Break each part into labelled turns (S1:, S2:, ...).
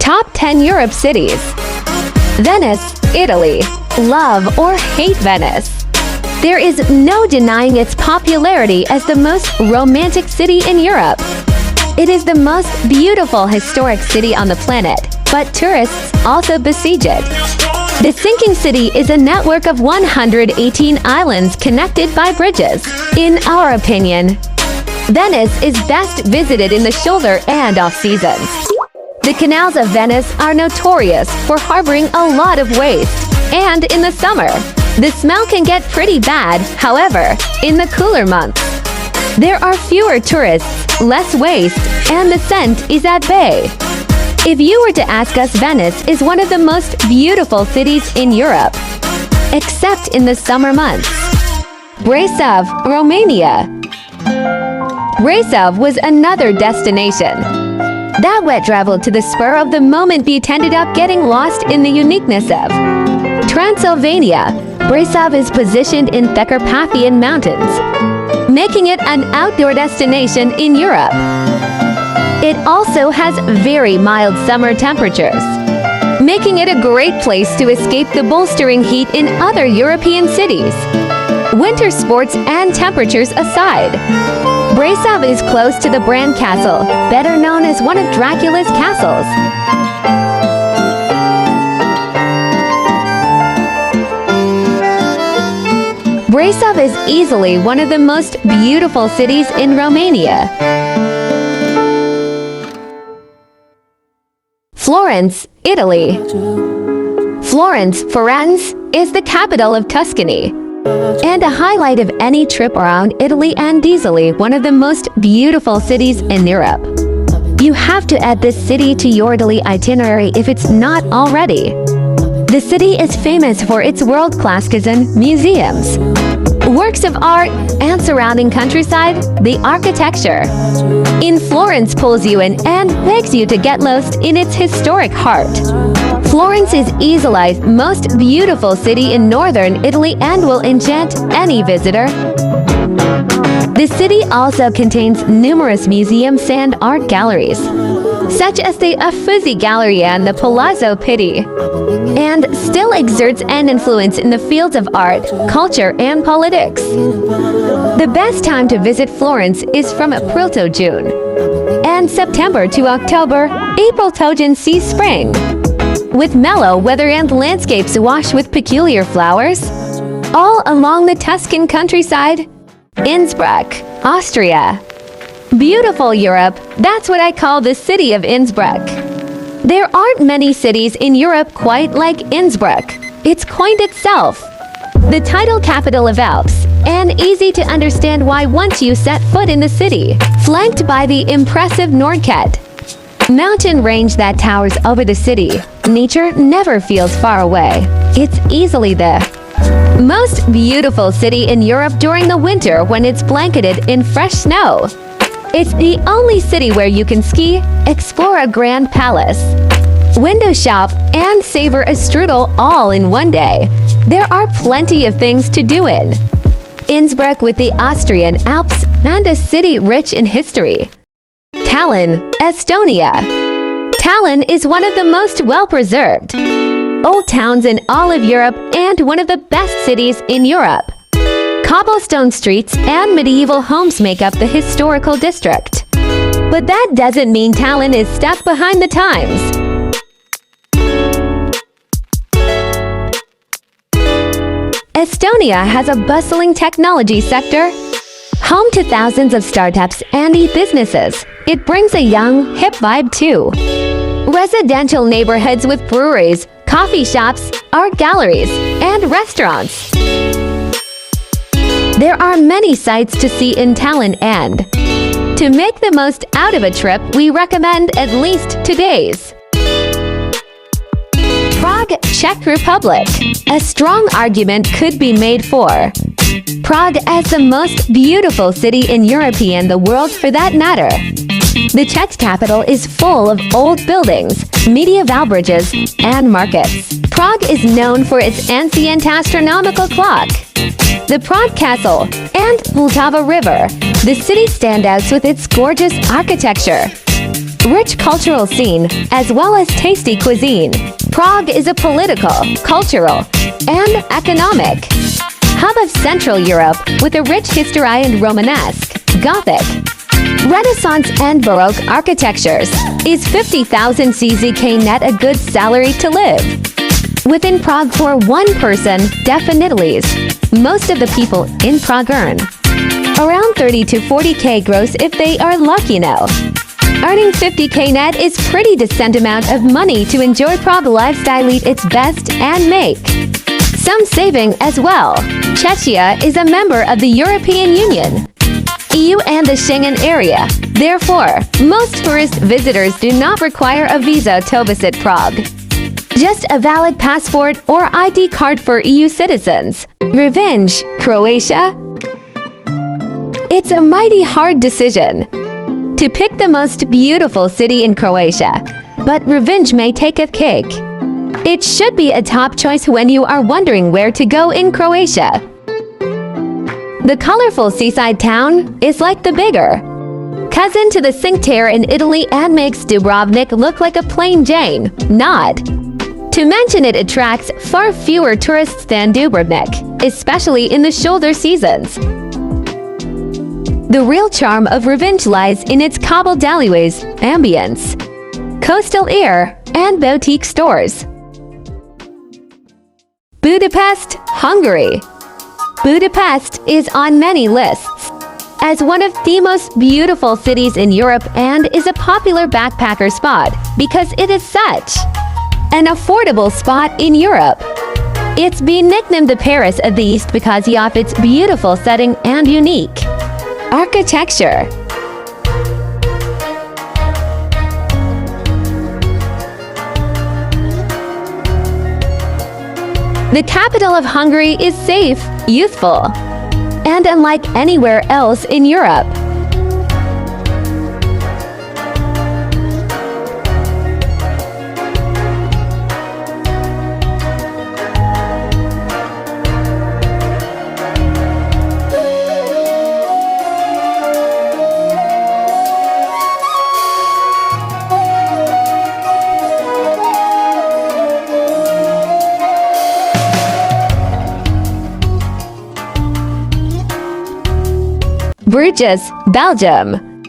S1: Top 10 Europe cities. Venice, Italy. Love or hate Venice. There is no denying its popularity as the most romantic city in Europe. It is the most beautiful historic city on the planet, but tourists also besiege it. The sinking city is a network of 118 islands connected by bridges. In our opinion, Venice is best visited in the shoulder and off-seasons. The canals of Venice are notorious for harboring a lot of waste, and in the summer, the smell can get pretty bad. However, in the cooler months, there are fewer tourists, less waste, and the scent is at bay. If you were to ask us, Venice is one of the most beautiful cities in Europe, except in the summer months. Brasov, Romania. Brasov was another destination. That wet travel to the spur of the moment beat ended up getting lost in the uniqueness of Transylvania. Brasov is positioned in the Carpathian Mountains, making it an outdoor destination in Europe. It also has very mild summer temperatures, making it a great place to escape the bolstering heat in other European cities. Winter sports and temperatures aside, Brasov is close to the Bran Castle, better known as one of Dracula's castles. Brasov is easily one of the most beautiful cities in Romania. Florence, Italy. Florence is the capital of Tuscany, and a highlight of any trip around Italy and easily one of the most beautiful cities in Europe. You have to add this city to your Italy itinerary if it's not already. The city is famous for its world-class museums, works of art, and surrounding countryside. The architecture in Florence pulls you in and begs you to get lost in its historic heart. Florence is easily the most beautiful city in northern Italy and will enchant any visitor. The city also contains numerous museums and art galleries, such as the Uffizi Gallery and the Palazzo Pitti, and still exerts an influence in the fields of art, culture, and politics. The best time to visit Florence is from April to June, and September to October. April to see spring, with mellow weather and landscapes washed with peculiar flowers, all along the Tuscan countryside. Innsbruck, Austria. Beautiful Europe, that's what I call the city of Innsbruck. There aren't many cities in Europe quite like Innsbruck. It's coined itself the title capital of Alps, and easy to understand why once you set foot in the city. Flanked by the impressive Nordkette mountain range that towers over the city, nature never feels far away. It's easily the most beautiful city in Europe during the winter when it's blanketed in fresh snow. It's the only city where you can ski, explore a grand palace, window shop, and savor a strudel all in one day. There are plenty of things to do in Innsbruck with the Austrian Alps and a city rich in history. Tallinn, Estonia. Tallinn is one of the most well-preserved old towns in all of Europe and one of the best cities in Europe. Cobblestone streets and medieval homes make up the historical district. But that doesn't mean Tallinn is stuck behind the times. Estonia has a bustling technology sector, home to thousands of startups and e-businesses. It brings a young, hip vibe too. Residential neighborhoods with breweries, coffee shops, art galleries, and restaurants. There are many sights to see in Tallinn, and to make the most out of a trip, we recommend at least 2 days. Prague, Czech Republic. A strong argument could be made for Prague as the most beautiful city in Europe and the world for that matter. The Czech capital is full of old buildings, medieval bridges, and markets. Prague is known for its ancient astronomical clock, the Prague Castle, and Vltava River. The city stands out with its gorgeous architecture, rich cultural scene, as well as tasty cuisine. Prague is a political, cultural, and economic hub of Central Europe with a rich history and Romanesque, Gothic, Renaissance and Baroque architectures. Is 50,000 CZK net a good salary to live? Within Prague for one person, definitely. Most of the people in Prague earn around 30 to 40k gross if they are lucky now. Earning 50k net is pretty decent amount of money to enjoy Prague lifestyle, eat its best and make some saving as well. Czechia is a member of the European Union, EU and the Schengen area. Therefore, most tourist visitors do not require a visa to visit Prague. Just a valid passport or ID card for EU citizens. Rovinj, Croatia. It's a mighty hard decision to pick the most beautiful city in Croatia, but Rovinj may take a cake. It should be a top choice when you are wondering where to go in Croatia. The colorful seaside town is like the bigger cousin to the Cinque Terre in Italy and makes Dubrovnik look like a plain Jane. Not to mention it attracts far fewer tourists than Dubrovnik, especially in the shoulder seasons. The real charm of Rovinj lies in its cobbled alleyways, ambience, coastal air, and boutique stores. Budapest, Hungary. Budapest is on many lists as one of the most beautiful cities in Europe and is a popular backpacker spot because it is such an affordable spot in Europe. It's been nicknamed the Paris of the East because of its beautiful setting and unique architecture. The capital of Hungary is safe, youthful, and unlike anywhere else in Europe. Bruges, Belgium.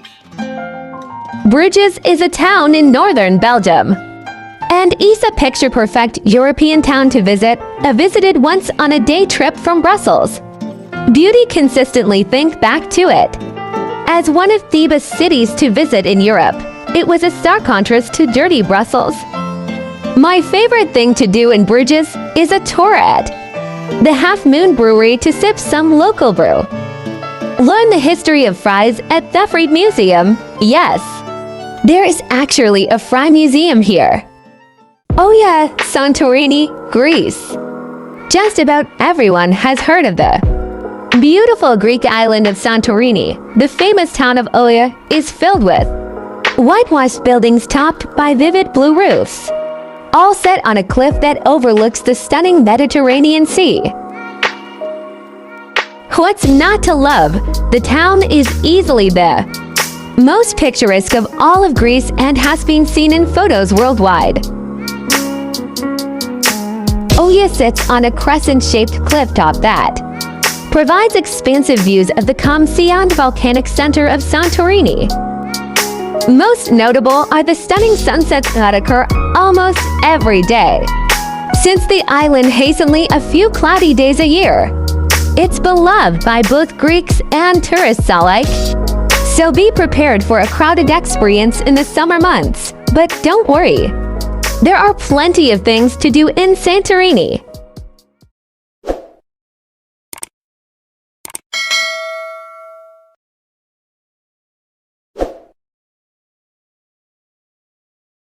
S1: Bruges is a town in northern Belgium and is a picture-perfect European town to visit. I visited once on a day trip from Brussels. Beauty consistently think back to it. As one of the best cities to visit in Europe, it was a stark contrast to dirty Brussels. My favorite thing to do in Bruges is a tour at the Half Moon Brewery to sip some local brew. Learn the history of fries at the Fry Museum. Yes, there is actually a fry museum here. Oh yeah, Santorini, Greece. Just about everyone has heard of the beautiful Greek island of Santorini. The famous town of Oia is filled with whitewashed buildings topped by vivid blue roofs, all set on a cliff that overlooks the stunning Mediterranean Sea. What's not to love? The town is easily the most picturesque of all of Greece and has been seen in photos worldwide. Oia sits on a crescent-shaped cliff top that provides expansive views of the calm sea and volcanic center of Santorini. Most notable are the stunning sunsets that occur almost every day. Since the island has only a few cloudy days a year, it's beloved by both Greeks and tourists alike. So be prepared for a crowded experience in the summer months. But don't worry, there are plenty of things to do in Santorini.